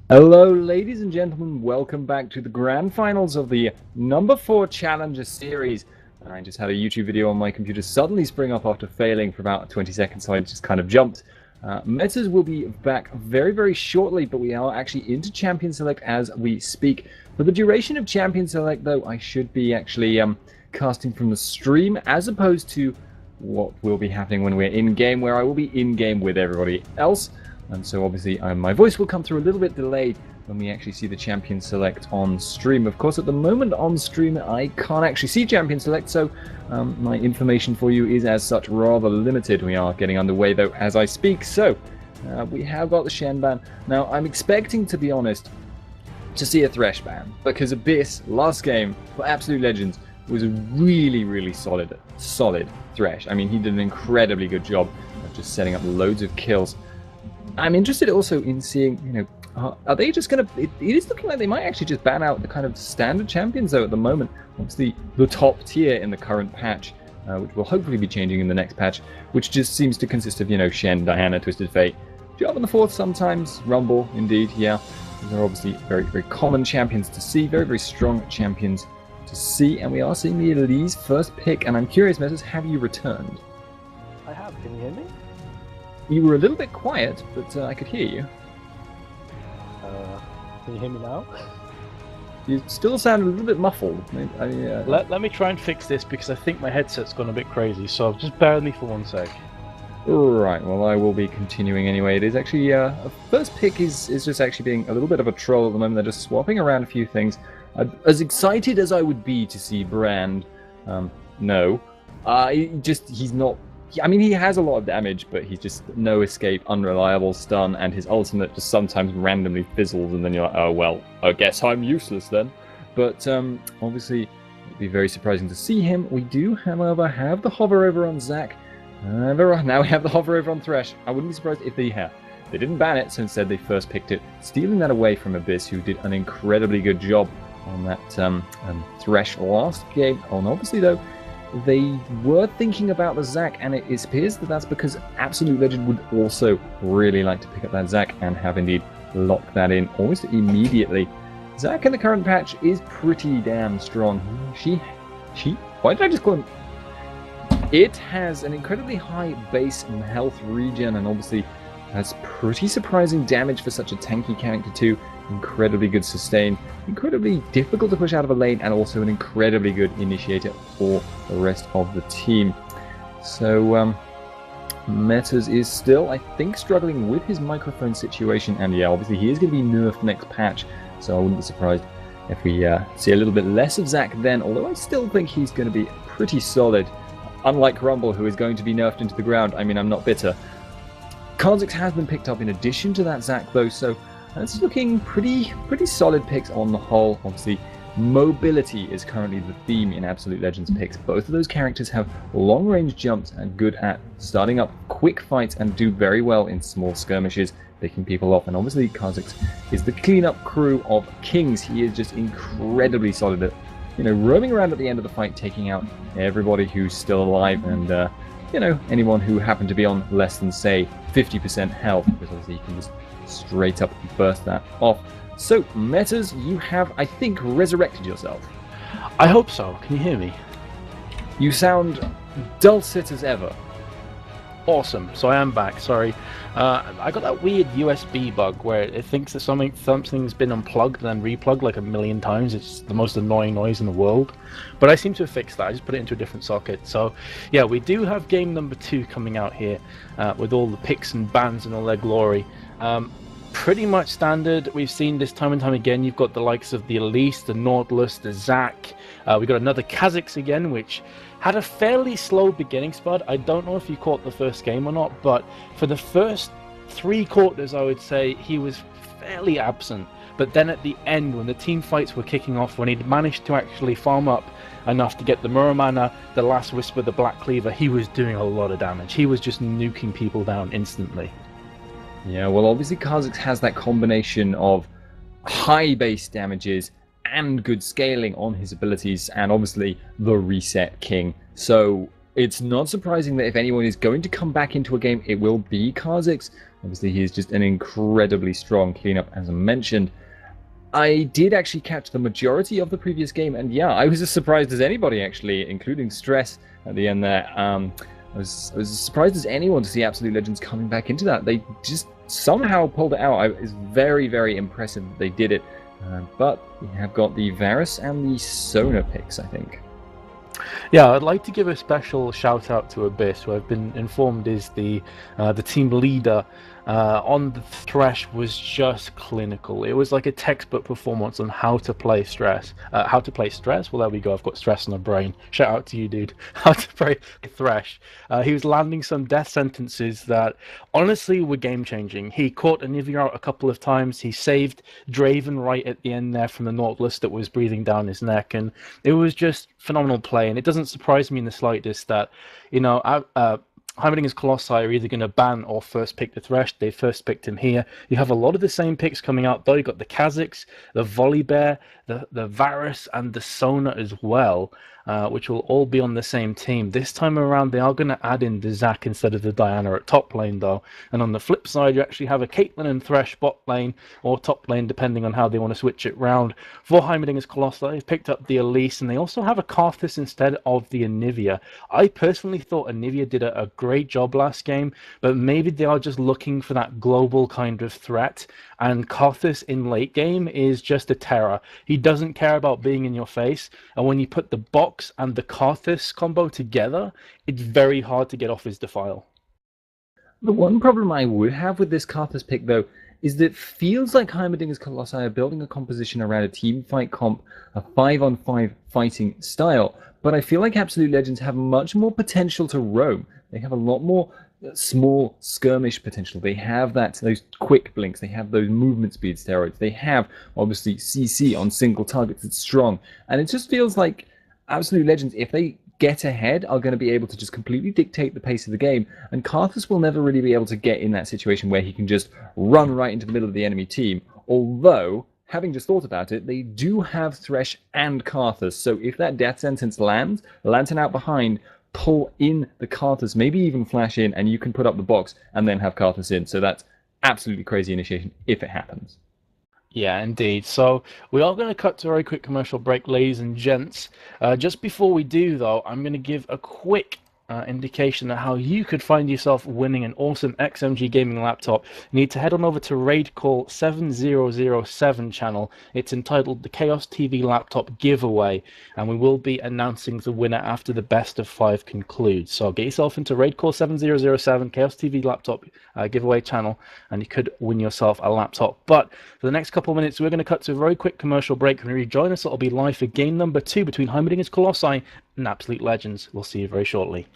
Hello, ladies and gentlemen. Welcome back to the grand finals of the number 4 Challenger Series. I just had a YouTube video on my computer suddenly spring up after failing for about 20 seconds, so I just kind of jumped. Metas will be back very, very shortly, but we are actually into Champion Select as we speak. For the duration of Champion Select, though, I should be actually casting from the stream as opposed to what will be happening when we're in-game, where I will be in-game with everybody else. And so obviously my voice will come through a little bit delayed when we actually see the Champion Select on stream. Of course, at the moment on stream, I can't actually see Champion Select, so my information for you is as such rather limited. We are getting underway though as I speak. So we have got the Shen ban. Now I'm expecting, to be honest, to see a Thresh ban, because Abyss last game for Absolute Legends was a really, really solid Thresh. I mean, he did an incredibly good job of just setting up loads of kills. I'm interested also in seeing, are they just going to... It is looking like they might actually just ban out the kind of standard champions, though, at the moment. Obviously, the top tier in the current patch, which will hopefully be changing in the next patch, which just seems to consist of, Shen, Diana, Twisted Fate, Job in the fourth sometimes, Rumble, indeed, yeah. These are obviously very, very common champions to see, very, very strong champions to see, and we are seeing the Elise first pick, and I'm curious, Metas, have you returned? I have, can you hear me? You were a little bit quiet, but I could hear you. Can you hear me now? You still sound a little bit muffled. Let me try and fix this because I think my headset's gone a bit crazy, so just bear with me for 1 sec. Right, well I will be continuing anyway. It is actually, first pick is just actually being a little bit of a troll at the moment. They're just swapping around a few things. As excited as I would be to see Brand, no. He's not... I mean, he has a lot of damage, but he's just no escape, unreliable stun, and his ultimate just sometimes randomly fizzles, and then you're like, oh, well, I guess I'm useless then. But obviously, it'd be very surprising to see him. We do, however, have the hover over on Zac. Now we have the hover over on Thresh. I wouldn't be surprised if they didn't ban it, so instead they first picked it, stealing that away from Abyss, who did an incredibly good job on that Thresh last game. And obviously, though, they were thinking about the Zac, and it appears that that's because Absolute Legend would also really like to pick up that Zac and have indeed locked that in almost immediately. Zac in the current patch is pretty damn strong. Why did I just call him? It has an incredibly high base and health regen, and obviously has pretty surprising damage for such a tanky character too. Incredibly good sustain, incredibly difficult to push out of a lane, and also an incredibly good initiator for the rest of the team. So Metas is still, I think, struggling with his microphone situation, and yeah, obviously he is going to be nerfed next patch, so I wouldn't be surprised if we see a little bit less of Zac then, although I still think he's going to be pretty solid. Unlike Rumble, who is going to be nerfed into the ground. I mean, I'm not bitter. Kaostv has been picked up in addition to that Zac, though, so it's looking pretty solid picks on the whole. Obviously, mobility is currently the theme in Absolute Legends picks. Both of those characters have long-range jumps and good at starting up quick fights and do very well in small skirmishes, picking people off. And obviously, Kaostv is the cleanup crew of Kings. He is just incredibly solid at, roaming around at the end of the fight, taking out everybody who's still alive, and anyone who happened to be on less than, say, 50% health, because obviously you can just straight up burst that off. So, Metas, you have, I think, resurrected yourself. I hope so. Can you hear me? You sound dulcet as ever. Awesome. So I am back. Sorry. I got that weird USB bug where it thinks that something's been unplugged and then replugged like a million times. It's the most annoying noise in the world. But I seem to have fixed that. I just put it into a different socket. So yeah, we do have game number 2 coming out here with all the picks and bans and all their glory. Pretty much standard. We've seen this time and time again. You've got the likes of the Elise, the Nautilus, the Zac. We got another Kha'Zix again, which had a fairly slow beginning, Spud. I don't know if you caught the first game or not, but for the first 3 quarters, I would say he was fairly absent. But then at the end, when the team fights were kicking off, when he'd managed to actually farm up enough to get the Muramana, the Last Whisper, the Black Cleaver, he was doing a lot of damage. He was just nuking people down instantly. Yeah, well, obviously Kaostv has that combination of high base damages and good scaling on his abilities, and obviously the Reset King. So It's not surprising that if anyone is going to come back into a game, it will be Kha'Zix. Obviously, he is just an incredibly strong cleanup, as I mentioned. I did actually catch the majority of the previous game, and yeah, I was as surprised as anybody, actually, including Stress at the end there. I was as surprised as anyone to see Absolute Legends coming back into that. They just somehow pulled it out. It's very, very impressive that they did it. But we have got the Varus and the Sona picks, I think. Yeah, I'd like to give a special shout out to Abyss, who I've been informed is the team leader on the Thresh. Was just clinical. It was like a textbook performance on how to play Stress. How to play Stress? Well, there we go. I've got Stress on the brain. Shout out to you, dude. How to play Thresh. He was landing some death sentences that honestly were game changing. He caught Anivia out a couple of times. He saved Draven right at the end there from the Nautilus that was breathing down his neck, and it was just phenomenal play. And it doesn't surprise me in the slightest that, you know, HeimerdingersCollosi are either going to ban or first pick the Thresh. They first picked him here. You have a lot of the same picks coming out, though. You've got the Kha'Zix, the Volibear, the Varus, and the Sona as well, which will all be on the same team. This time around, they are going to add in the Zac instead of the Diana at top lane, though. And on the flip side, you actually have a Caitlyn and Thresh bot lane, or top lane, depending on how they want to switch it round. For HeimerdingersCollosi, they've picked up the Elise, and they also have a Karthus instead of the Anivia. I personally thought Anivia did a great job last game, but maybe they are just looking for that global kind of threat, and Karthus in late game is just a terror. He doesn't care about being in your face, and when you put the box and the Karthus combo together, it's very hard to get off his defile. The one problem I would have with this Karthus pick, though, is that it feels like HeimerdingersCollosi are building a composition around a team fight comp, a 5-on-5 fighting style, but I feel like Absolute Legends have much more potential to roam. They have a lot more small skirmish potential. They have those quick blinks. They have those movement speed steroids. They have, obviously, CC on single targets that's strong. And it just feels like Absolute Legends, if they get ahead, are going to be able to just completely dictate the pace of the game. And Karthus will never really be able to get in that situation where he can just run right into the middle of the enemy team. Although, having just thought about it, they do have Thresh and Karthus. So if that death sentence lands, Lantern out behind, pull in the Karthus, maybe even flash in, and you can put up the box and then have Karthus in. So that's absolutely crazy initiation if it happens. Yeah, indeed. So we are going to cut to a very quick commercial break, ladies and gents. Just before we do, though, I'm going to give a quick indication of how you could find yourself winning an awesome XMG gaming laptop. You need to head on over to Raidcall 7007 channel. It's entitled the Kaostv Laptop Giveaway, and we will be announcing the winner after the best of 5 concludes. So get yourself into Raidcall 7007 Kaostv Laptop Giveaway channel, and you could win yourself a laptop. But for the next couple of minutes, we're going to cut to a very quick commercial break. When you rejoin us, it'll be live for game number 2 between HeimerdingersCollosi and Absolute Legends. We'll see you very shortly.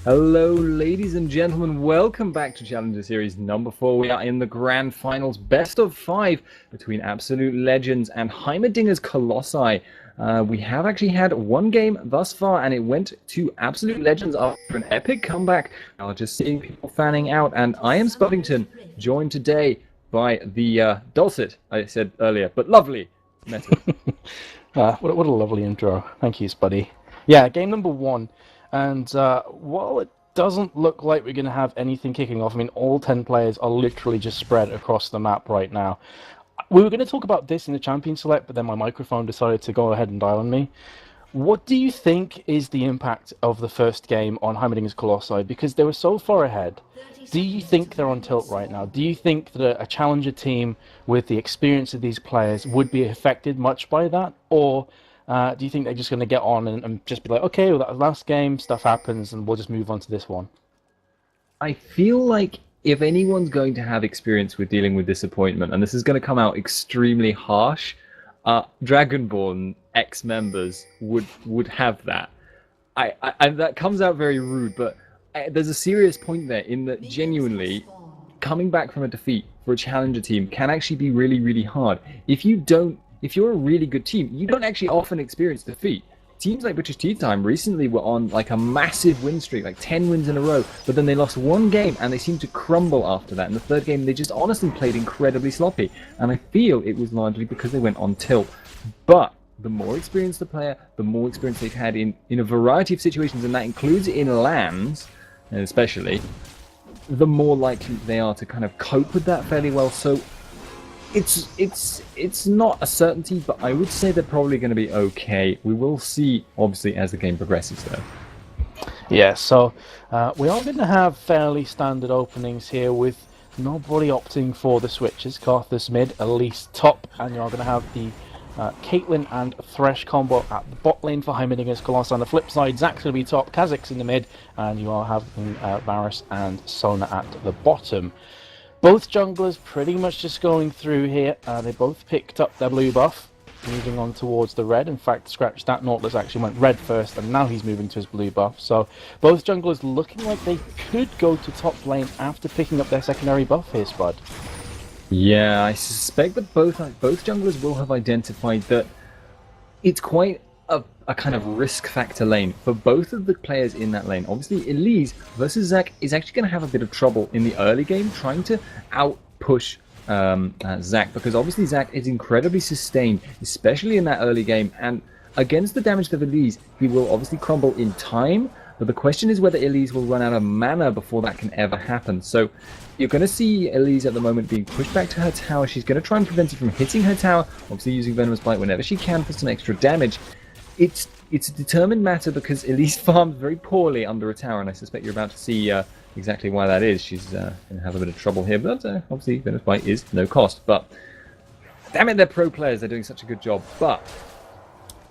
Hello, ladies and gentlemen. Welcome back to Challenger Series number 4. We are in the grand finals, best of 5 between absoluteLegends and HeimerdingersCollosi. We have actually had one game thus far, and it went to absoluteLegends after an epic comeback. Now, just seeing people fanning out, and I am Spuddington, joined today by the dulcet, I said earlier, but lovely Metal. What a lovely intro. Thank you, Spuddy. Yeah, game number 1. And while it doesn't look like we're going to have anything kicking off, I mean, all 10 players are literally just spread across the map right now. We were going to talk about this in the Champion Select, but then my microphone decided to go ahead and dial on me. What do you think is the impact of the first game on HeimerdingersCollosi? Because they were so far ahead. Do you think they're on tilt right now? Do you think that a challenger team with the experience of these players would be affected much by that? Or do you think they're just going to get on and just be like, okay, well, that was last game, stuff happens, and we'll just move on to this one? I feel like if anyone's going to have experience with dealing with disappointment, and this is going to come out extremely harsh, Dragonborn ex-members would have that. And that comes out very rude, but there's a serious point there in that genuinely coming back from a defeat for a challenger team can actually be really, really hard. If you're a really good team, you don't actually often experience defeat. Teams like British Tea Time recently were on like a massive win streak, like 10 wins in a row, but then they lost one game and they seemed to crumble after that. In the third game, they just honestly played incredibly sloppy. And I feel it was largely because they went on tilt. But the more experienced the player, the more experience they've had in a variety of situations, and that includes in LANs, especially, the more likely they are to kind of cope with that fairly well. So it's not a certainty, but I would say they're probably going to be okay. We will see, obviously, as the game progresses, though. Yeah, so we are going to have fairly standard openings here with nobody opting for the switches. Karthus mid, Elise top, and you're going to have the Caitlyn and Thresh combo at the bot lane for HeimerdingersCollosi. On the flip side, Zack's going to be top, Kha'Zix in the mid, and you are having Varus and Sona at the bottom. Both junglers pretty much just going through here. They both picked up their blue buff, moving on towards the red. In fact, scratch that, Nautilus actually went red first, and now he's moving to his blue buff. So both junglers looking like they could go to top lane after picking up their secondary buff here, Spud. Yeah, I suspect that both junglers will have identified that it's quite a kind of risk factor lane for both of the players in that lane. Obviously, Elise versus Zack is actually going to have a bit of trouble in the early game trying to out-push Zack, because obviously Zack is incredibly sustained, especially in that early game, and against the damage of Elise, he will obviously crumble in time, but the question is whether Elise will run out of mana before that can ever happen. So you're going to see Elise at the moment being pushed back to her tower. She's going to try and prevent it from hitting her tower, obviously using Venomous Bite whenever she can for some extra damage. It's a determined matter because Elise farmed very poorly under a tower, and I suspect you're about to see exactly why that is. She's going to have a bit of trouble here, but obviously Venomous Bite is no cost. But damn it, they're pro players. They're doing such a good job. But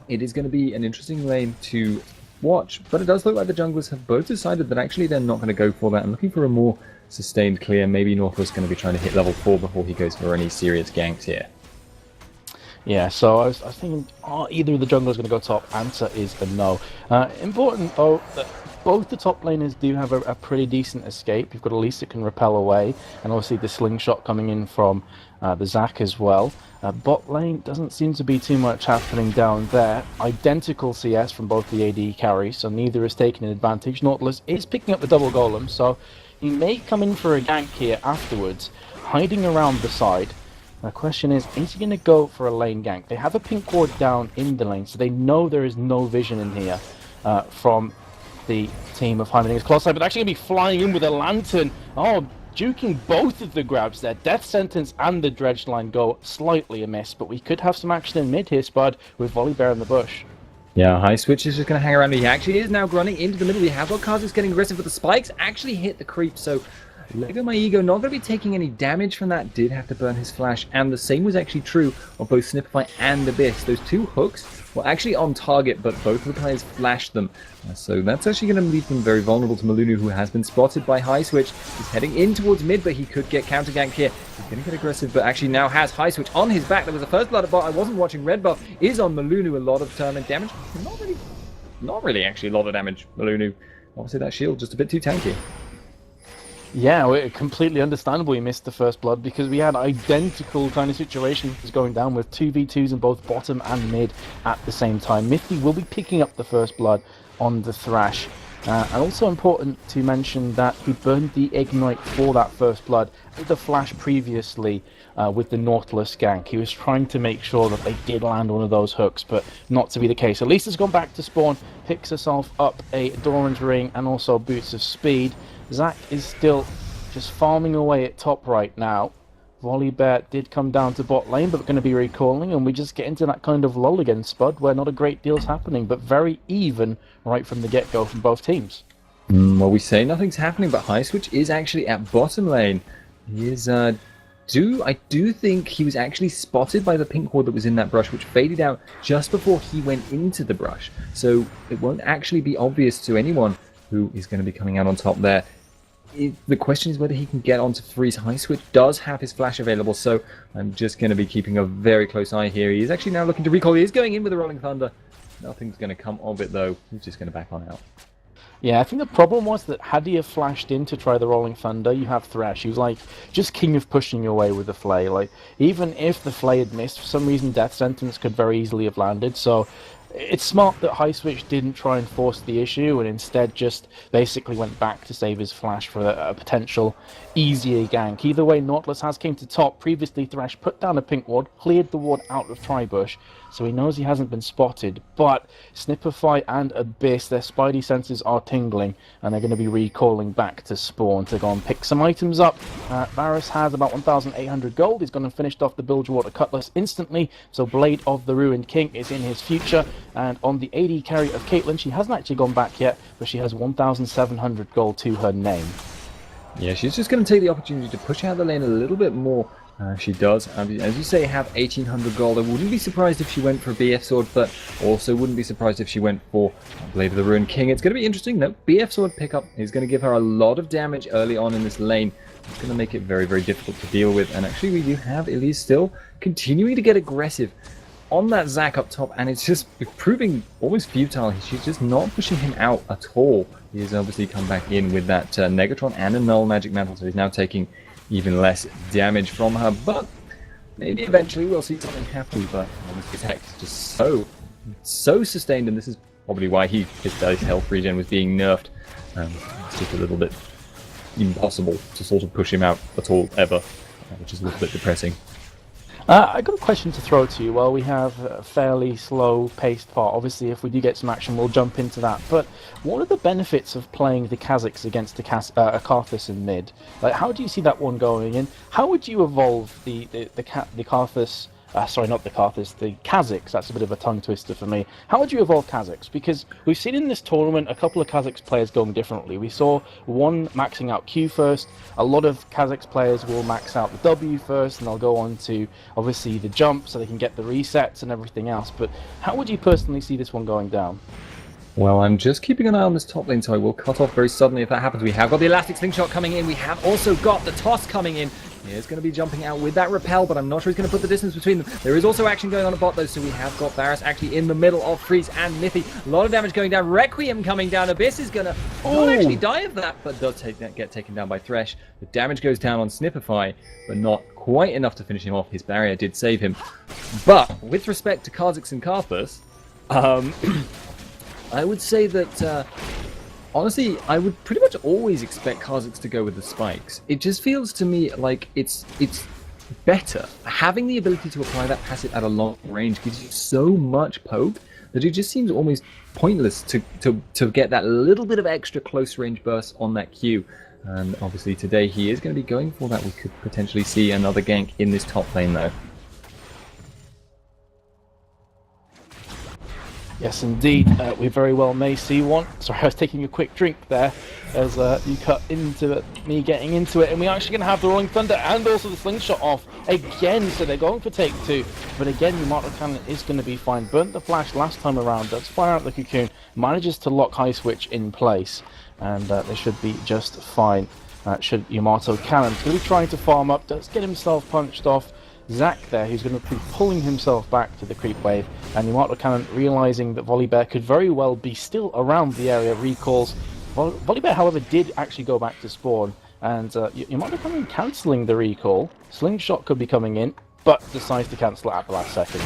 it is going to be an interesting lane to watch. But it does look like the junglers have both decided that actually they're not going to go for that and looking for a more sustained clear. Maybe Northwest is going to be trying to hit level 4 before he goes for any serious ganks here. Yeah, so I was thinking, either of the junglers going to go top. Answer is a no. Important, though, that both the top laners do have a pretty decent escape. You've got Elise that can repel away, and obviously the slingshot coming in from the Zack as well. Bot lane doesn't seem to be too much happening down there. Identical CS from both the AD carries, so neither is taking an advantage. Nautilus is picking up the double golem, so he may come in for a gank here afterwards, hiding around the side. The question is he going to go for a lane gank? They have a pink ward down in the lane, so they know there is no vision in here from the team of HeimerdingersCollosi, but they're actually going to be flying in with a lantern. Oh, duking both of the grabs there. Death Sentence and the Dredge line go slightly amiss, but we could have some action in mid here, Spud, with Volley Bear in the bush. Yeah, High Switch is just going to hang around. He actually is now running into the middle. We have got Kha'Zix getting aggressive, but the spikes actually hit the creep, so Lego My Ego not going to be taking any damage from that. Did have to burn his flash, and the same was actually true of both Snipify and Abyss. Those two hooks were actually on target, but both of the players flashed them. So that's actually going to leave them very vulnerable to Malunu, who has been spotted by High Switch. He's heading in towards mid, but he could get counter-ganked here. He's going to get aggressive, but actually now has High Switch on his back. There was a first blood at bot. I wasn't watching. Red buff is on Malunu. A lot of turn and damage. Not really actually a lot of damage. Malunu obviously that shield just a bit too tanky. Yeah, completely understandable he missed the first blood because we had identical kind of situations going down with 2v2s in both bottom and mid at the same time. Mithy will be picking up the first blood on the Thresh. And also important to mention that he burned the Ignite for that first blood with the flash previously with the Nautilus gank. He was trying to make sure that they did land one of those hooks, but not to be the case. At least has gone back to spawn, picks herself up a Doran's Ring and also Boots of Speed. Zac is still just farming away at top right now. Volibear did come down to bot lane, but we're going to be recalling, and we just get into that kind of lull again, Spud, where not a great deal's happening, but very even right from the get-go from both teams. Well, we say nothing's happening, but High Switch is actually at bottom lane. He is, I do think he was actually spotted by the pink horde that was in that brush, which faded out just before he went into the brush. So it won't actually be obvious to anyone who is going to be coming out on top there. The question is whether he can get onto freeze. High Switch does have his flash available, so I'm just going to be keeping a very close eye here. He is actually now looking to recall. He is going in with a Rolling Thunder. Nothing's going to come of it, though. He's just going to back on out. Yeah, I think the problem was that had he have flashed in to try the Rolling Thunder, you have Thresh. He was like just king of pushing your way with the Flay. Like even if the Flay had missed, for some reason Death Sentence could very easily have landed. So it's smart that High Switch didn't try and force the issue and instead just basically went back to save his flash for a potential easier gank. Either way, Nautilus has came to top. Previously, Thresh put down a pink ward, cleared the ward out of Tribush, so he knows he hasn't been spotted. But Snipify and Abyss, their spidey senses are tingling, and they're going to be recalling back to spawn to go and pick some items up. Varus has about 1,800 gold. He's gone and finished off the Bilgewater Cutlass instantly, so Blade of the Ruined King is in his future. And on the AD carry of Caitlyn, she hasn't actually gone back yet, but she has 1,700 gold to her name. Yeah, she's just going to take the opportunity to push out the lane a little bit more. She does, as you say, have 1,800 gold. I wouldn't be surprised if she went for a BF Sword, but also wouldn't be surprised if she went for Blade of the Ruined King. It's going to be interesting, though. BF Sword pickup is going to give her a lot of damage early on in this lane. It's going to make it very, very difficult to deal with. And actually, we do have Elise still continuing to get aggressive on that Zac up top, and it's just proving almost futile. She's just not pushing him out at all. He has obviously come back in with that Negatron and a Null Magic Mantle, so he's now taking even less damage from her, but maybe eventually we'll see something happen. But obviously Zac is just so sustained, and this is probably why his health regen was being nerfed. It's just a little bit impossible to sort of push him out at all, ever, which is a little bit depressing. I got a question to throw to you. Well, we have a fairly slow-paced part. Obviously, if we do get some action, we'll jump into that. But what are the benefits of playing the Kazakhs against a Karthus in mid? Like, how do you see that one going? And how would you evolve the Karthus? Sorry, not the Karthus, the Kazakhs. That's a bit of a tongue twister for me. How would you evolve Kazakhs? Because we've seen in this tournament a couple of Kazakhs players going differently. We saw one maxing out Q first. A lot of Kazakhs players will max out the W first, and they'll go on to, obviously, the jump so they can get the resets and everything else. But how would you personally see this one going down? Well, I'm just keeping an eye on this top lane, so I will cut off very suddenly if that happens. We have got the Elastic Slingshot coming in. We have also got the Toss coming in. He's going to be jumping out with that Repel, but I'm not sure he's going to put the distance between them. There is also action going on at bot, though, so we have got Varus actually in the middle of Freeze and Mithy. A lot of damage going down. Requiem coming down. Abyss is going to not actually die of that, but does get taken down by Thresh. The damage goes down on Snipify, but not quite enough to finish him off. His barrier did save him. But with respect to Kazakhs and Karthus, I would say that... honestly, I would pretty much always expect Kazakhs to go with the spikes. It just feels to me like it's better. Having the ability to apply that passive at a long range gives you so much poke that it just seems almost pointless to get that little bit of extra close range burst on that Q. And obviously today he is going to be going for that. We could potentially see another gank in this top lane though. Yes, indeed. We very well may see one. Sorry, I was taking a quick drink there as you cut into it, me getting into it. And we're actually going to have the Rolling Thunder and also the Slingshot off again. So they're going for take two. But again, the Immortal Cannon is going to be fine. Burnt the flash last time around. Does fire out the Cocoon. Manages to lock High Switch in place. And they should be just fine. Should Immortal Cannon. Going to be trying to farm up. Does get himself punched off. Zac there, who's going to be pulling himself back to the creep wave, and Immortal Cannon realizing that Volibear could very well be still around the area, recalls, Volibear, however, did actually go back to spawn, and you might be coming cancelling the recall. Slingshot could be coming in, but decides to cancel it at the last second.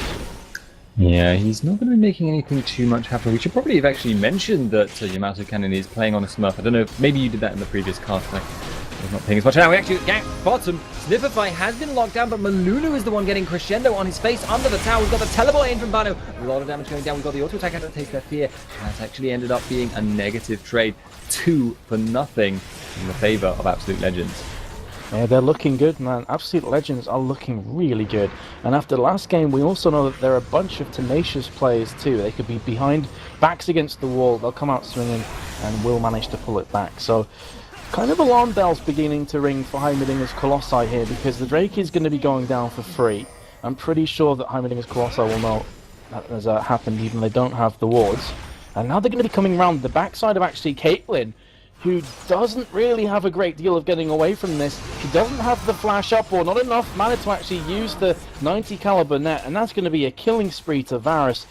Yeah, he's not going to be making anything too much happen. We should probably have actually mentioned that Yamato Cannon is playing on a Smurf. I don't know, maybe you did that in the previous cast. I was not paying as much. Now we actually get bottom. Snifferfy has been locked down, but Malunu is the one getting crescendo on his face under the tower. We've got the teleport in from Bano. A lot of damage going down. We've got the auto attack out to Taste Their Fear. That's actually ended up being a negative trade. 2 for nothing in the favor of Absolute Legends. Yeah, they're looking good, man. Absolute Legends are looking really good. And after the last game, we also know that there are a bunch of tenacious players too. They could be behind, backs against the wall. They'll come out swinging and will manage to pull it back. So, kind of alarm bells beginning to ring for HeimerdingersCollosi here, because the Drake is going to be going down for free. I'm pretty sure that HeimerdingersCollosi will know that has happened, even though they don't have the wards. And now they're going to be coming around the backside of actually Caitlyn, who doesn't really have a great deal of getting away from this. She doesn't have the flash up or not enough mana to actually use the 90 caliber net, and that's going to be a killing spree to Varus.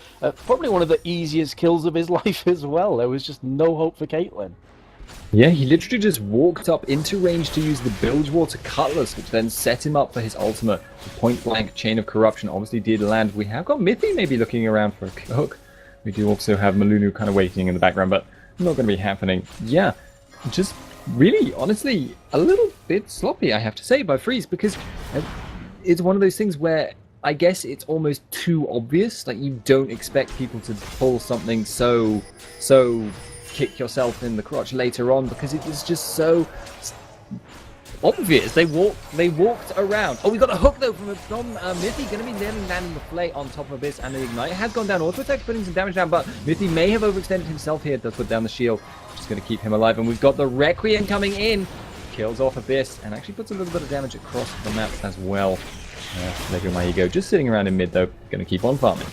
Probably one of the easiest kills of his life as well. There was just no hope for Caitlyn. Yeah, he literally just walked up into range to use the Bilgewater Cutlass, which then set him up for his ultimate. The point-blank Chain of Corruption obviously did land. We have got Mithy maybe looking around for a hook. We do also have Malunu kind of waiting in the background, but not going to be happening. Yeah. Just really, honestly, a little bit sloppy, I have to say, by Freeze, because it's one of those things where I guess it's almost too obvious. Like, you don't expect people to pull something so kick yourself in the crotch later on, because it was just so obvious. They walked around. Oh, we got a hook though from Mithy. Going to be landing the flay on top of Abyss, and the Ignite has gone down. Auto attack putting some damage down, but Mithy may have overextended himself here. Does put down the shield. Just going to keep him alive, and we've got the Requiem coming in. Kills off Abyss, and actually puts a little bit of damage across the map as well. Lego My Ego just sitting around in mid though. Going to keep on farming.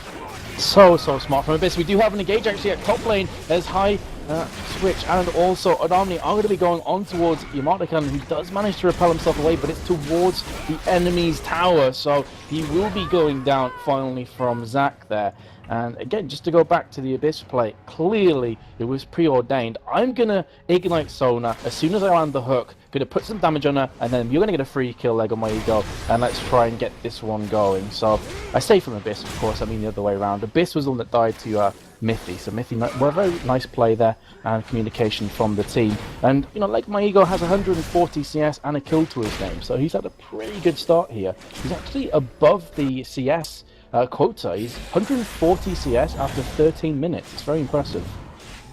So smart from Abyss. We do have an engage actually at top lane as High Switch and also Adomni are going to be going on towards Yamato Cannon, who does manage to repel himself away, but it's towards the enemy's tower, so he will be going down finally from Zac there. And again, just to go back to the Abyss play, clearly it was preordained. I'm going to Ignite Sona as soon as I land the hook, going to put some damage on her, and then you're going to get a free kill, Lego My Ego, and let's try and get this one going. So I say from Abyss, of course, I mean the other way around. Abyss was the one that died to Mithy, so Mithy, well, a very nice play there and communication from the team. And, you know, Lego My Ego has 140 CS and a kill to his name, so he's had a pretty good start here. He's actually above the CS quota. He's 140 CS after 13 minutes. It's very impressive.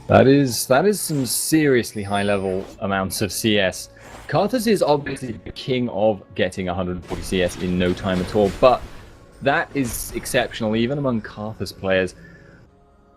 That is some seriously high level amounts of CS. Karthus is obviously the king of getting 140 CS in no time at all, but that is exceptional even among Karthus players.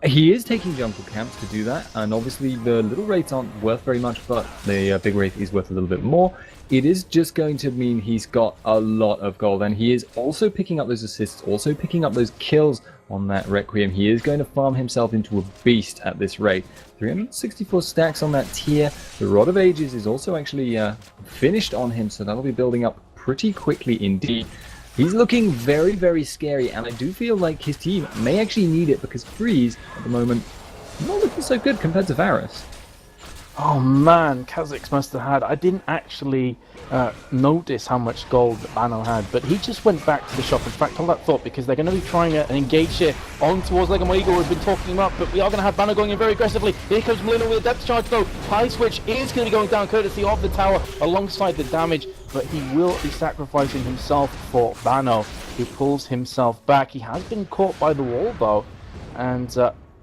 He is taking jungle camps to do that, and obviously the little wraiths aren't worth very much, but the big wraith is worth a little bit more. It is just going to mean he's got a lot of gold, and he is also picking up those assists, also picking up those kills on that Requiem. He is going to farm himself into a beast at this rate. 364 stacks on that tier. The Rod of Ages is also actually finished on him, so that'll be building up pretty quickly indeed. He's looking very, very scary, and I do feel like his team may actually need it, because Freeze, at the moment, not looking so good compared to Varus. Oh man, Kha'Zix must have had... I didn't actually notice how much gold that Bano had, but he just went back to the shop. In fact, hold that thought, because they're going to be trying an engage here on towards Lego My Ego. We've been talking him up, but we are going to have Bano going in very aggressively. Here comes Melina with a depth charge though. High Switch is going to be going down courtesy of the tower alongside the damage, but he will be sacrificing himself for Bano, who pulls himself back. He has been caught by the wall though, and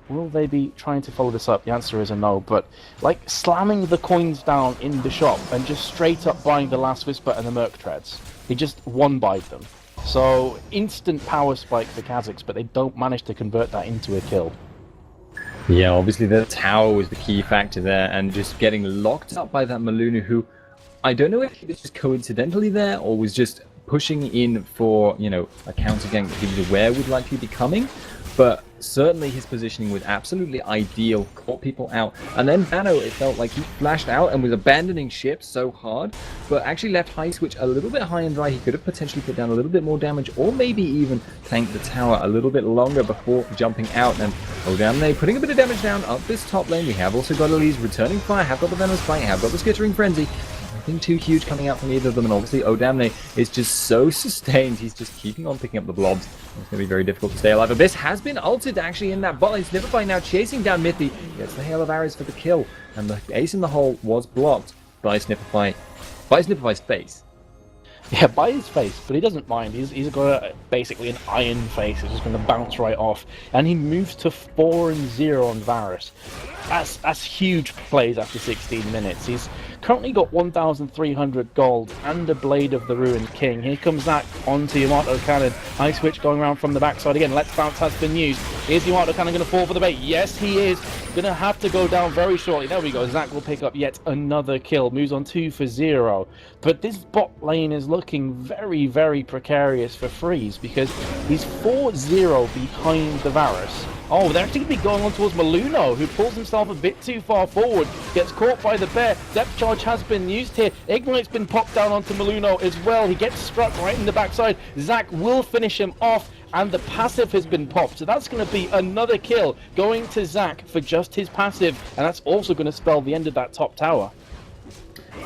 will they be trying to follow this up? The answer is a no, but like slamming the coins down in the shop and just straight up buying the Last Whisper and the Merc Treads. He just one-buyed them. So instant power spike for Kha'Zix, but they don't manage to convert that into a kill. Yeah, obviously the tower was the key factor there, and just getting locked up by that Malunu, who I don't know if he was just coincidentally there or was just pushing in for, you know, a counter gank that he was aware would likely be coming, but certainly his positioning was absolutely ideal, caught people out. And then Bano, it felt like he flashed out and was abandoning ship so hard, but actually left High Switch a little bit high and dry. He could have potentially put down a little bit more damage, or maybe even tanked the tower a little bit longer before jumping out. And Odamne putting a bit of damage down up this top lane. We have also got Elise returning fire, have got the Venomous Bite, have got the Skittering Frenzy. Nothing too huge coming out from either of them, and obviously Odamne is just so sustained. He's just keeping on picking up the blobs. It's going to be very difficult to stay alive. Abyss has been ulted actually in that bot lane. Snipify now chasing down Mithy. Gets the Hail of Arrows for the kill, and the ace in the hole was blocked by Snipify. By Snipify's face. Yeah, by his face, but he doesn't mind. He's got basically an iron face. It's just going to bounce right off. And he moves to 4-0 on Varus. That's huge plays after 16 minutes. He's currently got 1,300 gold and a Blade of the Ruined King. Here comes that onto Yamato Cannon. High Switch going around from the backside again. Let's Bounce has been used. Is Yamato Cannon going to fall for the bait? Yes, he is. Going to have to go down very shortly. There we go. Zac will pick up yet another kill. Moves on 2-0. But this bot lane is looking very, very precarious for Freeze because he's 4-0 behind the Varus. Oh, they're actually going to be going on towards Maluno, who pulls himself a bit too far forward, gets caught by the bear. Depth charge has been used here. Ignite's been popped down onto Maluno as well. He gets struck right in the backside. Zac will finish him off, and the passive has been popped. So that's going to be another kill going to Zac for just his passive, and that's also going to spell the end of that top tower.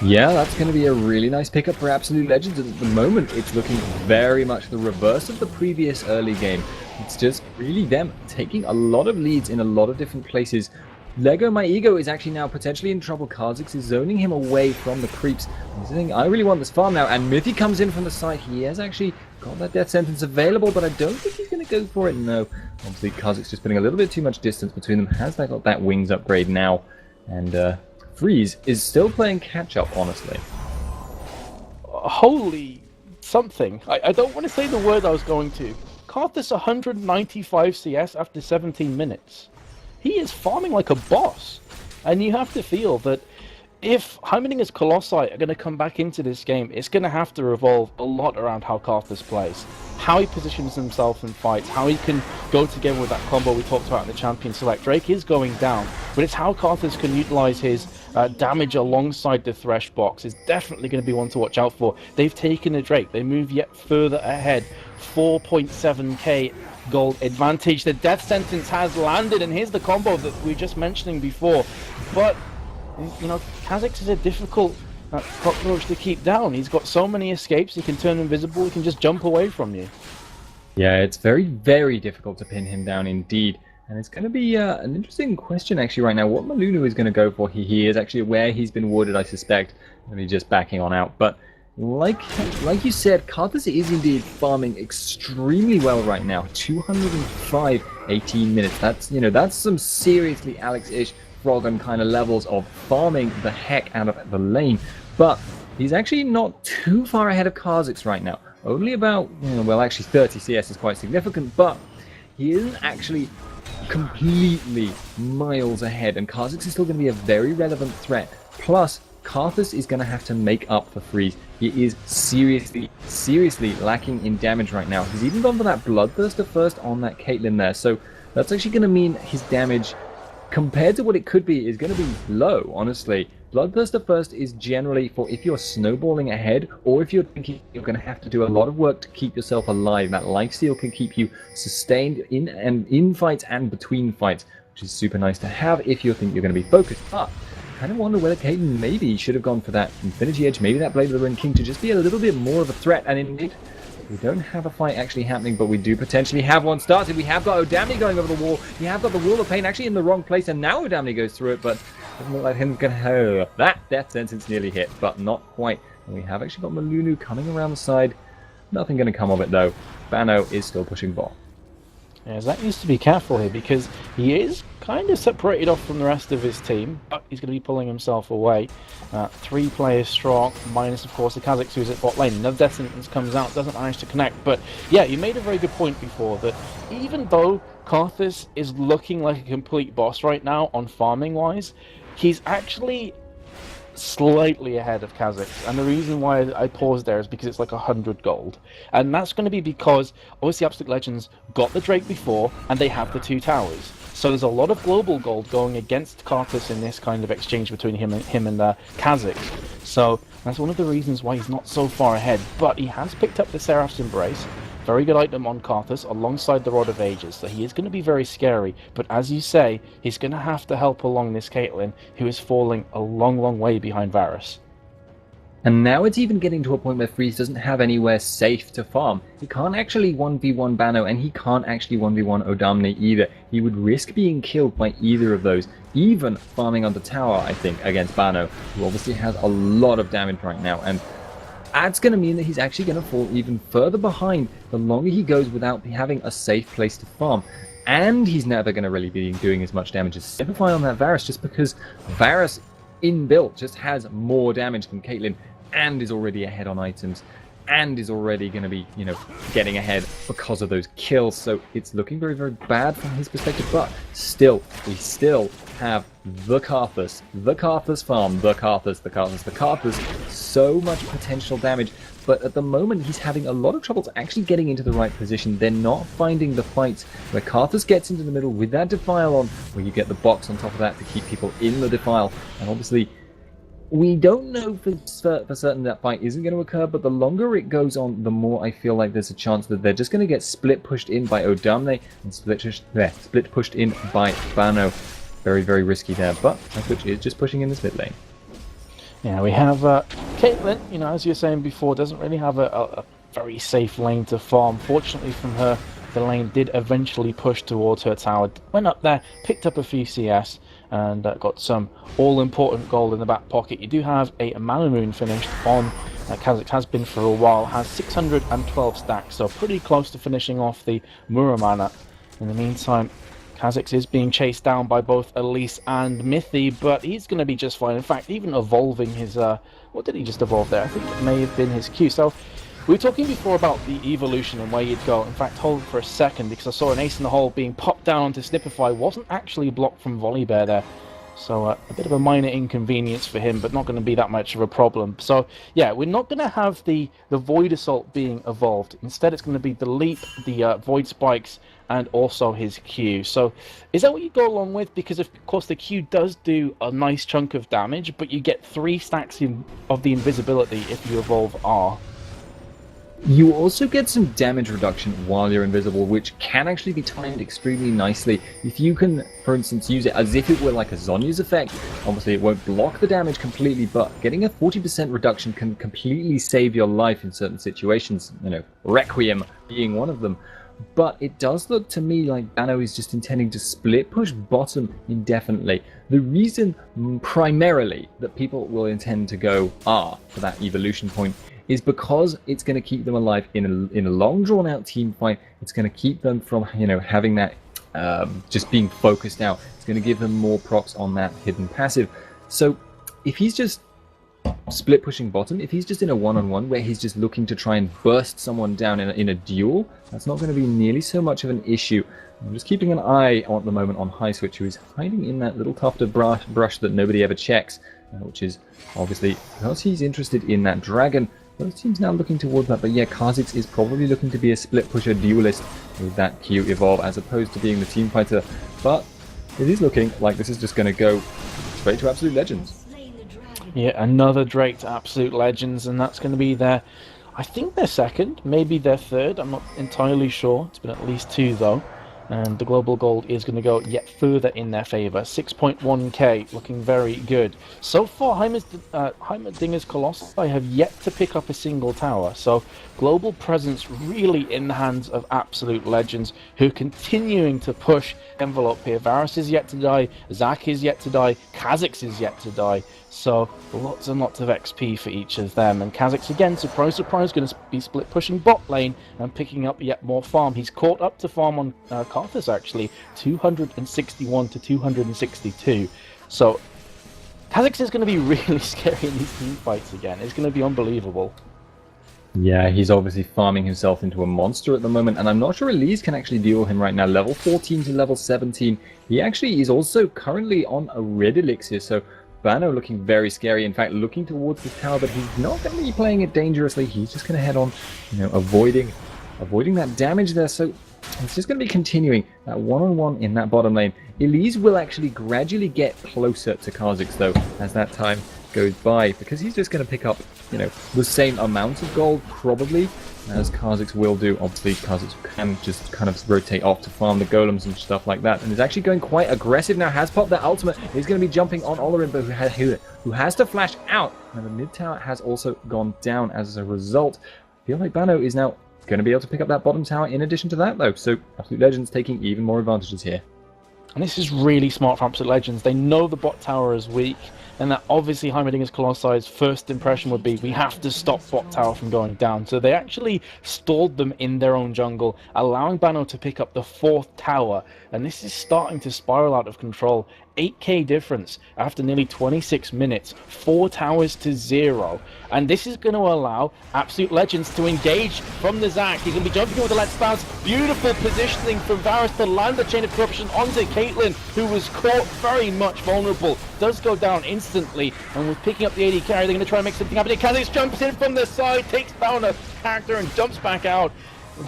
Yeah, that's going to be a really nice pickup for Absolute Legends. At the moment, it's looking very much the reverse of the previous early game. It's just really them taking a lot of leads in a lot of different places. Lego My Ego is actually now potentially in trouble. Kha'Zix is zoning him away from the creeps. He's saying, I really want this farm now. And Mithy comes in from the side. He has actually got that death sentence available, but I don't think he's going to go for it. No. Obviously, Kha'Zix just putting a little bit too much distance between them. Has that got that wings upgrade now? And Freeze is still playing catch-up, honestly. Holy something. I don't want to say the word I was going to. Karthus 195 CS after 17 minutes. He is farming like a boss. And you have to feel that if HeimerdingersCollosi are going to come back into this game, it's going to have to revolve a lot around how Karthus plays. How he positions himself in fights, how he can go together with that combo we talked about in the Champion Select. Drake is going down, but it's how Karthus can utilize his damage alongside the Thresh box is definitely going to be one to watch out for. They've taken a Drake, they move yet further ahead. 4.7k gold advantage. The death sentence has landed, and here's the combo that we were just mentioning before. But, you know, Kha'Zix is a difficult cockroach to keep down. He's got so many escapes, he can turn invisible, he can just jump away from you. Yeah, it's very, very difficult to pin him down indeed. And it's going to be an interesting question actually right now. What Maluno is going to go for. He is actually aware he's been warded, I suspect. And he's just backing on out. But like you said, Karthus is indeed farming extremely well right now. 205 18 minutes. That's, you know, that's some seriously Alex-ish Froggen kind of levels of farming the heck out of the lane. But he's actually not too far ahead of Kha'Zix right now. Only about, well, actually 30 CS is quite significant, but he isn't actually completely miles ahead, and Kha'Zix is still going to be a very relevant threat. Plus, Karthus is going to have to make up for Freeze. He is seriously lacking in damage right now. He's even gone for that Bloodthirster first on that Caitlyn there, so that's actually going to mean his damage, compared to what it could be, is going to be low, honestly. Bloodthirster first is generally for if you're snowballing ahead, or if you're thinking you're going to have to do a lot of work to keep yourself alive. That lifesteal can keep you sustained in fights and between fights, which is super nice to have if you think you're going to be focused. But I kind of wonder whether Caitlyn maybe should have gone for that Infinity Edge, maybe that Blade of the Ruined King, to just be a little bit more of a threat. And indeed, we don't have a fight actually happening, but we do potentially have one started. We have got Odamne going over the wall. We have got the Wall of Pain actually in the wrong place, and now Odamne goes through it, but doesn't look like him gonna... That death sentence nearly hit, but not quite. And we have actually got Maluno coming around the side. Nothing gonna come of it though. Bano is still pushing bot. Yeah, Zac needs to be careful here because he is kind of separated off from the rest of his team, but he's going to be pulling himself away. 3 players strong, minus of course the Kha'Zix who's at bot lane. Another death sentence comes out, doesn't manage to connect. But yeah, you made a very good point before that even though Karthus is looking like a complete boss right now on farming wise, he's actually slightly ahead of Kazakhs, and the reason why I paused there is because it's like 100 gold, and that's going to be because obviously Absolute Legends got the Drake before, and they have the 2 towers. So there's a lot of global gold going against Karthus in this kind of exchange between him and Kazakhs. So that's one of the reasons why he's not so far ahead. But he has picked up the Seraph's Embrace. Very good item on Karthus alongside the Rod of Ages, so he is going to be very scary. But as you say, he's going to have to help along this Caitlyn, who is falling a long, long way behind Varus. And now it's even getting to a point where Freeze doesn't have anywhere safe to farm. He can't actually 1v1 Bano, and he can't actually 1v1 Odamne either. He would risk being killed by either of those, even farming on the tower, I think, against Bano, who obviously has a lot of damage right now. And that's going to mean that he's actually going to fall even further behind the longer he goes without having a safe place to farm. And he's never going to really be doing as much damage as Simplify on that Varus, just because Varus inbuilt just has more damage than Caitlyn, and is already ahead on items, and is already going to be, you know, getting ahead because of those kills. So it's looking very, very bad from his perspective, but still, we still have the Karthus farm, the Karthus, so much potential damage. But at the moment, he's having a lot of trouble actually getting into the right position. They're not finding the fights where Karthus gets into the middle with that Defile on, where you get the box on top of that to keep people in the Defile. And obviously, we don't know for certain that fight isn't going to occur, but the longer it goes on, the more I feel like there's a chance that they're just going to get split pushed in by Odamne and split pushed in by Bano. Very, very risky there, but Twitch is just pushing in this mid lane. Yeah, we have Caitlyn, you know, as you were saying before, doesn't really have a very safe lane to farm. Fortunately from her, the lane did eventually push towards her tower, went up there, picked up a few CS, and got some all-important gold in the back pocket. You do have a Mana Moon finished on Kazakhs, has been for a while, has 612 stacks, so pretty close to finishing off the Muramana. In the meantime, Kazakhs is being chased down by both Elise and Mithy, but he's going to be just fine. In fact, even evolving his... what did he just evolve there? I think it may have been his Q. So, we were talking before about the evolution and where you'd go. In fact, hold for a second, because I saw an ace in the hole being popped down onto Snipify. Wasn't actually blocked from Volibear there. So a bit of a minor inconvenience for him, but not going to be that much of a problem. So yeah, we're not going to have the Void Assault being evolved. Instead, it's going to be the Leap, the Void Spikes, and also his Q. So is that what you go along with? Because of course the Q does do a nice chunk of damage, but you get 3 stacks of the invisibility if you evolve R. You also get some damage reduction while you're invisible, which can actually be timed extremely nicely. If you can, for instance, use it as if it were like a Zhonya's effect, obviously it won't block the damage completely, but getting a 40% reduction can completely save your life in certain situations, you know, Requiem being one of them. But it does look to me like Bano is just intending to split push bottom indefinitely. The reason primarily that people will intend to go R for that evolution point is because it's going to keep them alive in a long drawn out team fight. It's going to keep them from, you know, having that just being focused out. It's going to give them more procs on that hidden passive. So if he's just split pushing bottom, if he's just in a one-on-one where he's just looking to try and burst someone down in a duel, that's not going to be nearly so much of an issue. I'm just keeping an eye on at the moment on High Switch, who is hiding in that little tuft of brush that nobody ever checks, which is obviously because he's interested in that dragon. Both teams now looking towards that, but yeah, Kazakhs is probably looking to be a split pusher duelist with that Q evolve as opposed to being the team fighter. But it is looking like this is just going to go straight to Absolute Legends. Yeah, another Drake to Absolute Legends, and that's going to be their, I think their second, maybe their third, I'm not entirely sure. It's been at least 2 though. And the global gold is going to go yet further in their favour. 6.1k, looking very good. So far, HeimerdingersCollosi have yet to pick up a single tower. So global presence really in the hands of Absolute Legends, who are continuing to push envelope here. Varus is yet to die, Zach is yet to die, Kazakhs is yet to die. So lots and lots of XP for each of them. And Kazakhs, again, surprise, surprise, going to be split pushing bot lane and picking up yet more farm. He's caught up to farm on Karthus, actually, 261 to 262. So Kazakhs is going to be really scary in these team fights again. It's going to be unbelievable. Yeah, he's obviously farming himself into a monster at the moment, and I'm not sure Elise can actually deal with him right now. Level 14 to level 17. He actually is also currently on a red elixir, so Bano looking very scary. In fact, looking towards the tower, but he's not going to be playing it dangerously. He's just going to head on, you know, avoiding that damage there. So it's just going to be continuing that one-on-one in that bottom lane. Elise will actually gradually get closer to Kha'Zix, though, as that time goes by, because he's just going to pick up, you know, the same amount of gold, probably, as Kha'Zix will do. Obviously, Kha'Zix can just kind of rotate off to farm the golems and stuff like that, and is actually going quite aggressive now. Has popped that ultimate. He's going to be jumping on Olorin, but who has to flash out. And the mid tower has also gone down as a result. I feel like Bano is now going to be able to pick up that bottom tower in addition to that, though. So Absolute Legends taking even more advantages here. And this is really smart for Absolute Legends. They know the bot tower is weak, and that obviously HeimerdingersCollosi's first impression would be, we have to stop bot tower from going down. So they actually stalled them in their own jungle, allowing Bano to pick up the 4th tower. And this is starting to spiral out of control. 8k difference after nearly 26 minutes, 4 towers to 0. And this is going to allow Absolute Legends to engage from the Zac. He's going to be jumping over the Let's Bounce. Beautiful positioning from Varus to land the Chain of Corruption onto Caitlyn, who was caught very much vulnerable. Does go down instantly, and with picking up the AD carry, they're going to try and make something happen. Kha'Zix jumps in from the side, takes down a character and jumps back out.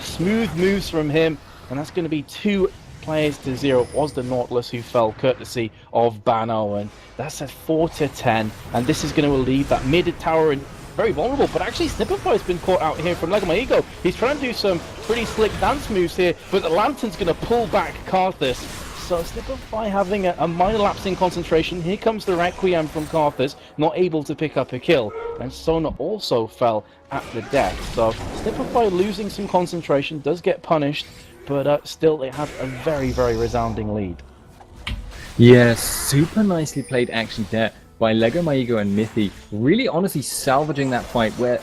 Smooth moves from him, and that's going to be 2 players to 0. It was the Nautilus who fell courtesy of Bano, and that's a 4 to 10, and this is going to leave that mid tower in very vulnerable. But actually Snipperfly has been caught out here from Lego My Ego. He's trying to do some pretty slick dance moves here, but the Lantern's going to pull back Karthus. So Snipperfly having a minor lapse in concentration. Here comes the Requiem from Karthus, not able to pick up a kill, and Sona also fell at the death. So Snipperfly losing some concentration, does get punished, but still they have a very, very resounding lead. Yeah, super nicely played action there by Lego My Ego and Mythy. Really honestly salvaging that fight, where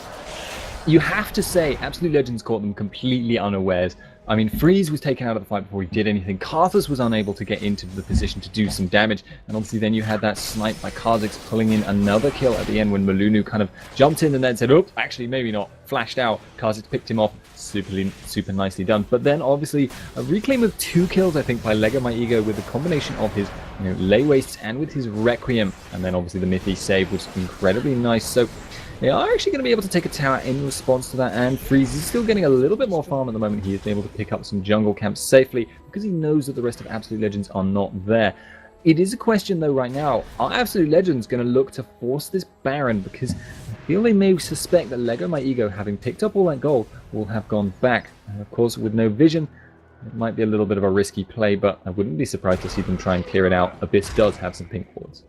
you have to say Absolute Legends caught them completely unawares. I mean, Freeze was taken out of the fight before he did anything. Karthus was unable to get into the position to do some damage. And obviously then you had that snipe by Kha'Zix pulling in another kill at the end when Malunu kind of jumped in and then said, oh, actually, maybe not. Flashed out. Kha'Zix picked him off. Super nicely done. But then obviously a reclaim of 2 kills, I think, by Lego My Ego with a combination of his, you know, lay wastes and with his Requiem. And then obviously the Mythy save was incredibly nice. So they are actually going to be able to take a tower in response to that, and Freeze is still getting a little bit more farm at the moment. He has been able to pick up some jungle camps safely because he knows that the rest of Absolute Legends are not there. It is a question though right now, are Absolute Legends going to look to force this Baron, because I feel they may suspect that Lego My Ego, having picked up all that gold, will have gone back. And of course with no vision, it might be a little bit of a risky play, but I wouldn't be surprised to see them try and clear it out. Abyss does have some pink wards.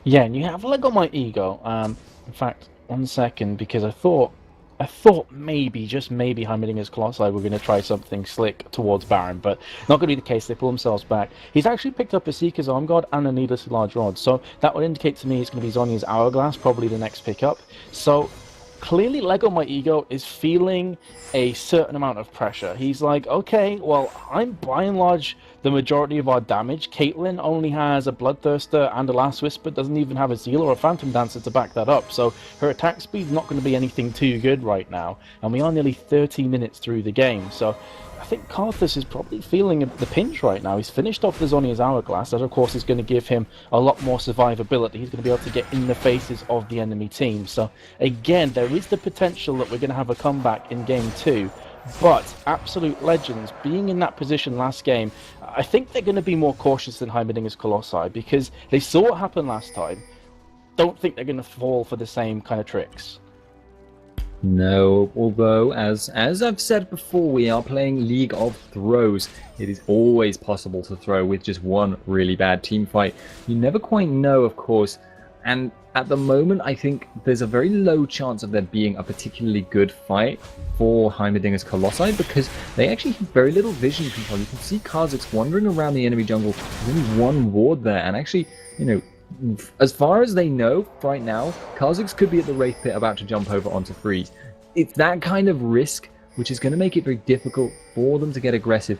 Yeah, and you have Lego My Ego. In fact, 1 second, because I thought maybe, just maybe, HeimerdingersCollosi were going to try something slick towards Baron, but not going to be the case. They pull themselves back. He's actually picked up a Seeker's Arm Guard and a Needlessly Large Rod, so that would indicate to me it's going to be Zhonya's Hourglass, probably the next pickup. So clearly Lego My Ego is feeling a certain amount of pressure. He's like, okay, well, I'm by and large the majority of our damage. Caitlyn only has a Bloodthirster and a Last Whisper, doesn't even have a Zeal or a Phantom Dancer to back that up, so her attack speed's not going to be anything too good right now, and we are nearly 30 minutes through the game, so I think Karthus is probably feeling the pinch right now. He's finished off the Zhonya's Hourglass. That, of course, is going to give him a lot more survivability. He's going to be able to get in the faces of the enemy team. So, again, there is the potential that we're going to have a comeback in Game 2. But Absolute Legends, being in that position last game, I think they're going to be more cautious than HeimerdingersCollosi, because they saw what happened last time. Don't think they're going to fall for the same kind of tricks. No, although, as I've said before, we are playing League of Throws. It is always possible to throw with just one really bad team fight. You never quite know, of course, and at the moment I think there's a very low chance of there being a particularly good fight for HeimerdingersCollosi, because they actually have very little vision control. You can see Kha'Zix wandering around the enemy jungle, there's only one ward there, and actually, you know, as far as they know right now, Kha'Zix could be at the Wraith Pit about to jump over onto Freeze. It's that kind of risk which is going to make it very difficult for them to get aggressive.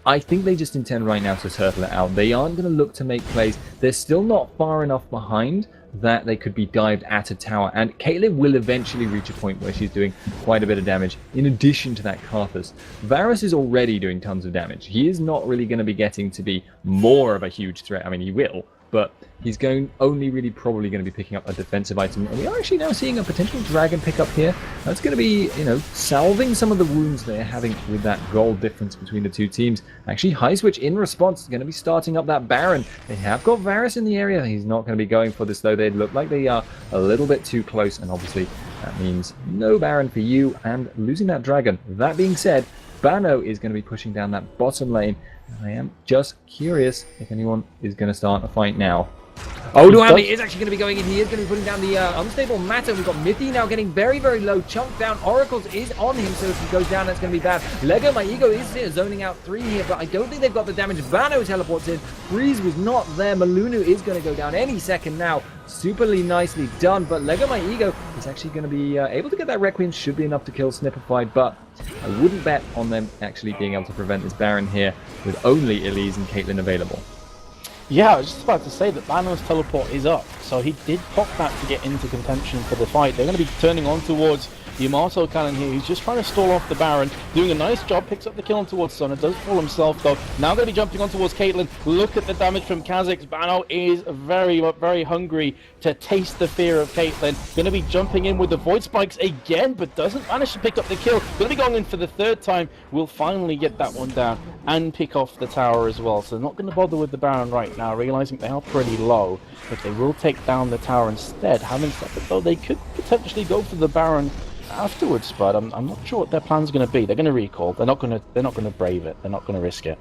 I think they just intend right now to turtle it out. They aren't going to look to make plays. They're still not far enough behind that they could be dived at a tower, and Caitlyn will eventually reach a point where she's doing quite a bit of damage in addition to that Karthus. Varus is already doing tons of damage. He is not really going to be getting to be more of a huge threat. I mean, he will, but he's only really probably going to be picking up a defensive item. And we are actually now seeing a potential dragon pick up here. That's going to be, you know, salving some of the wounds they're having with that gold difference between the two teams. Actually, High Switch in response is going to be starting up that Baron. They have got Varus in the area. He's not going to be going for this, though. They look like they are a little bit too close, and obviously that means no Baron for you and losing that dragon. That being said, Bano is going to be pushing down that bottom lane. I am just curious if anyone is going to start a fight now. Oh, Duhamel is actually going to be going in. He is going to be putting down the unstable matter. We've got Mithy now getting very, very low. Chunk down. Oracles is on him, so if he goes down, that's going to be bad. Lego, my ego is here, zoning out 3 here, but I don't think they've got the damage. Vano teleports in. Freeze was not there. Malunu is going to go down any second now. Superly nicely done, but Lego, my ego is actually going to be able to get that Requiem. Should be enough to kill Snippified, but I wouldn't bet on them actually being able to prevent this Baron here with only Elise and Caitlyn available. Yeah, I was just about to say that Bano's teleport is up, so he did pop that to get into contention for the fight. They're going to be turning on towards the Immortal Cannon here. He's just trying to stall off the Baron, doing a nice job, picks up the kill on towards Sona, does fall himself though. Now going to be jumping on towards Caitlyn. Look at the damage from Kha'Zix. Bano is very, very hungry to taste the fear of Caitlyn. Going to be jumping in with the Void Spikes again, but doesn't manage to pick up the kill. Going to be going in for the 3rd time. Will finally get that one down and pick off the tower as well. So not going to bother with the Baron right now, realizing they are pretty low, but they will take down the tower instead. Having said that though, they could potentially go for the Baron afterwards, but I'm not sure what their plan's going to be. They're going to recall. They're not going to brave it. They're not going to risk it.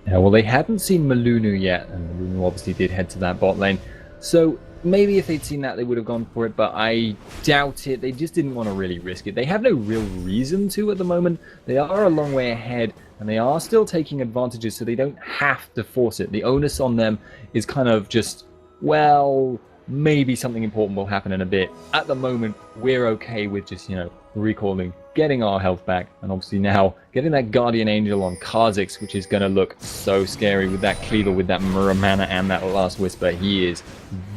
Yeah, well, they hadn't seen Malunu yet, and Malunu obviously did head to that bot lane. So maybe if they'd seen that, they would have gone for it, but I doubt it. They just didn't want to really risk it. They have no real reason to at the moment. They are a long way ahead, and they are still taking advantages, so they don't have to force it. The onus on them is kind of just, well, maybe something important will happen in a bit. At the moment, we're okay with just, you know, recalling, getting our health back, and obviously now getting that Guardian Angel on Kha'Zix, which is going to look so scary with that Cleaver, with that Mirror Mana and that Last Whisper. He is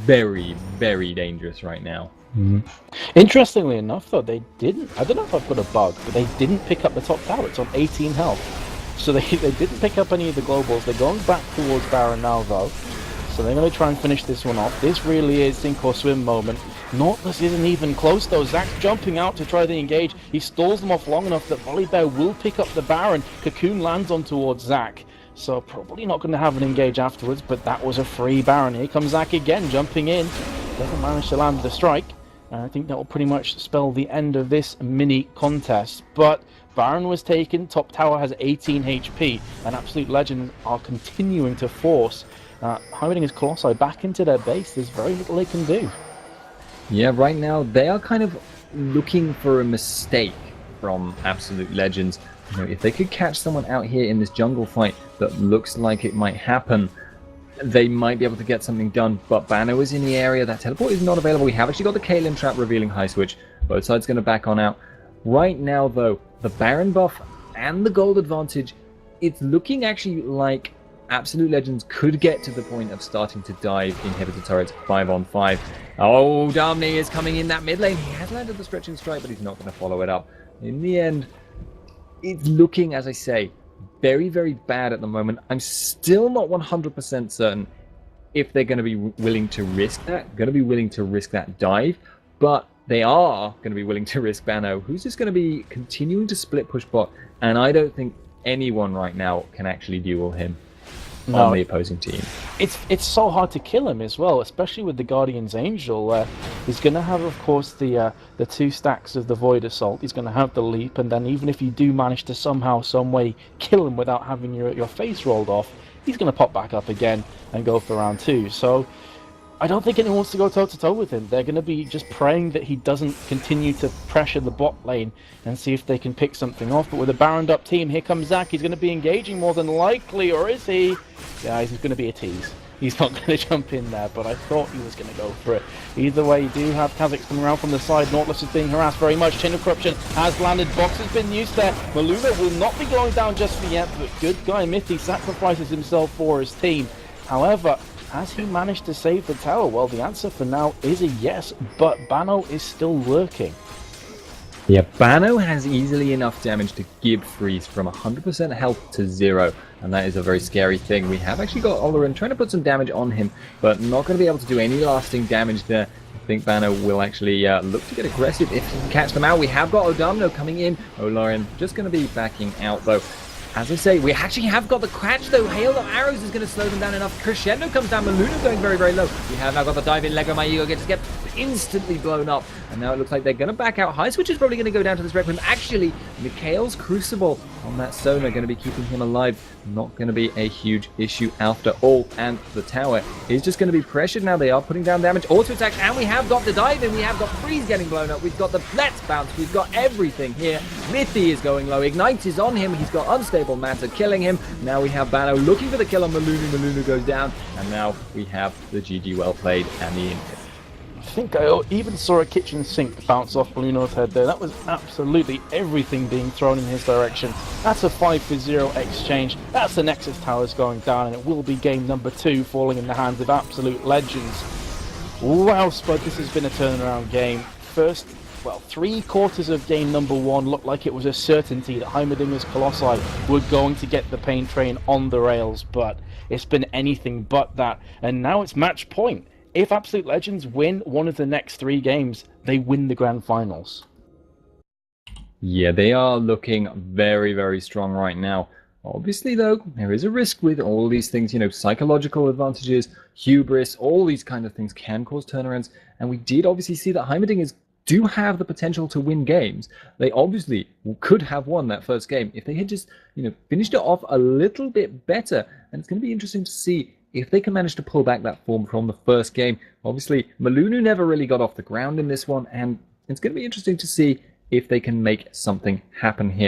very, very dangerous right now. Interestingly enough, though, they didn't, I don't know if I've got a bug, but they didn't pick up the top tower. It's on 18 health. So they didn't pick up any of the globals. They're going back towards Baron now, though. So they're going to try and finish this one off. This really is sink or swim moment. Nautilus isn't even close though. Zac jumping out to try to engage. He stalls them off long enough that Volibear will pick up the Baron. Cocoon lands on towards Zac. So probably not going to have an engage afterwards, but that was a free Baron. Here comes Zac again, jumping in. Doesn't manage to land the strike. And I think that will pretty much spell the end of this mini contest. But Baron was taken, top tower has 18 HP, and Absolute Legends are continuing to force HeimerdingersCollosi back into their base. There's very little they can do. Yeah, right now they are kind of looking for a mistake from Absolute Legends. You know, if they could catch someone out here in this jungle fight that looks like it might happen, they might be able to get something done. But Bano is in the area. That teleport is not available. We have actually got the Caitlyn trap revealing High Switch. Both sides going to back on out. Right now, though, the Baron buff and the gold advantage, it's looking actually like Absolute Legends could get to the point of starting to dive inhibitor turrets 5-on-5. Oh, Darmney is coming in that mid lane. He has landed the stretching strike, but he's not going to follow it up. In the end, it's looking, as I say, very, very bad at the moment. I'm still not 100% certain if they're going to be willing to risk that, dive, but they are going to be willing to risk Bano, who's just going to be continuing to split push bot, and I don't think anyone right now can actually duel him. On the opposing team. It's so hard to kill him as well, especially with the Guardian's Angel. He's going to have, of course, the 2 stacks of the Void Assault. He's going to have the leap, and then even if you do manage to somehow, some way kill him without having your face rolled off, he's going to pop back up again and go for round 2. So I don't think anyone wants to go toe-to-toe with him. They're going to be just praying that he doesn't continue to pressure the bot lane and see if they can pick something off. But with a Baroned up team, here comes Zac. He's going to be engaging more than likely, or is he? Yeah, he's going to be a tease. He's not going to jump in there, but I thought he was going to go for it. Either way, you do have Kha'Zix coming around from the side. Nautilus is being harassed very much. Chain of Corruption has landed. Box has been used there. Maluna will not be going down just yet, but good guy Mithy sacrifices himself for his team. However, has he managed to save the tower? Well, the answer for now is a yes, but Bano is still lurking. Yeah, Bano has easily enough damage to give freeze from 100% health to 0, and that is a very scary thing. We have actually got Olorin trying to put some damage on him, but not going to be able to do any lasting damage there. I think Bano will actually look to get aggressive if he can catch them out. We have got Odamno coming in. Olorin just going to be backing out, though. As I say, we actually have got the catch, though. Hail of Arrows is going to slow them down enough. Crescendo comes down. Maluna going very, very low. We have now got the dive in. Lego My Ego gets instantly blown up. And now it looks like they're going to back out. High Switch is probably going to go down to this Requiem. Actually, Mikhail's Crucible on that Sona going to be keeping him alive. Not going to be a huge issue after all. And the tower is just going to be pressured now. They are putting down damage. Auto attack. And we have got the dive in. We have got Freeze getting blown up. We've got the Let's Bounce. We've got everything here. Mithy is going low. Ignite is on him. He's got Unstable Matter killing him. Now we have Bano looking for the kill on Malunu. Malunu goes down. And now we have the GG well played and the inhib. I think I even saw a kitchen sink bounce off Bluno's head there. That was absolutely everything being thrown in his direction. That's a 5-0 exchange. That's the Nexus Towers going down, and it will be game number 2 falling in the hands of absolute legends. Wow, Spud, this has been a turnaround game. First, well, 3/4 of game number 1 looked like it was a certainty that HeimerdingersCollosi were going to get the pain train on the rails, but it's been anything but that. And now it's match point. If Absolute Legends win one of the next 3 games, they win the Grand Finals. Yeah, they are looking very, very strong right now. Obviously, though, there is a risk with all these things, you know, psychological advantages, hubris, all these kind of things can cause turnarounds. And we did obviously see that Heimerdingers do have the potential to win games. They obviously could have won that first game if they had just, you know, finished it off a little bit better. And it's going to be interesting to see if they can manage to pull back that form from the first game. Obviously, Malunu never really got off the ground in this one, and it's going to be interesting to see if they can make something happen here.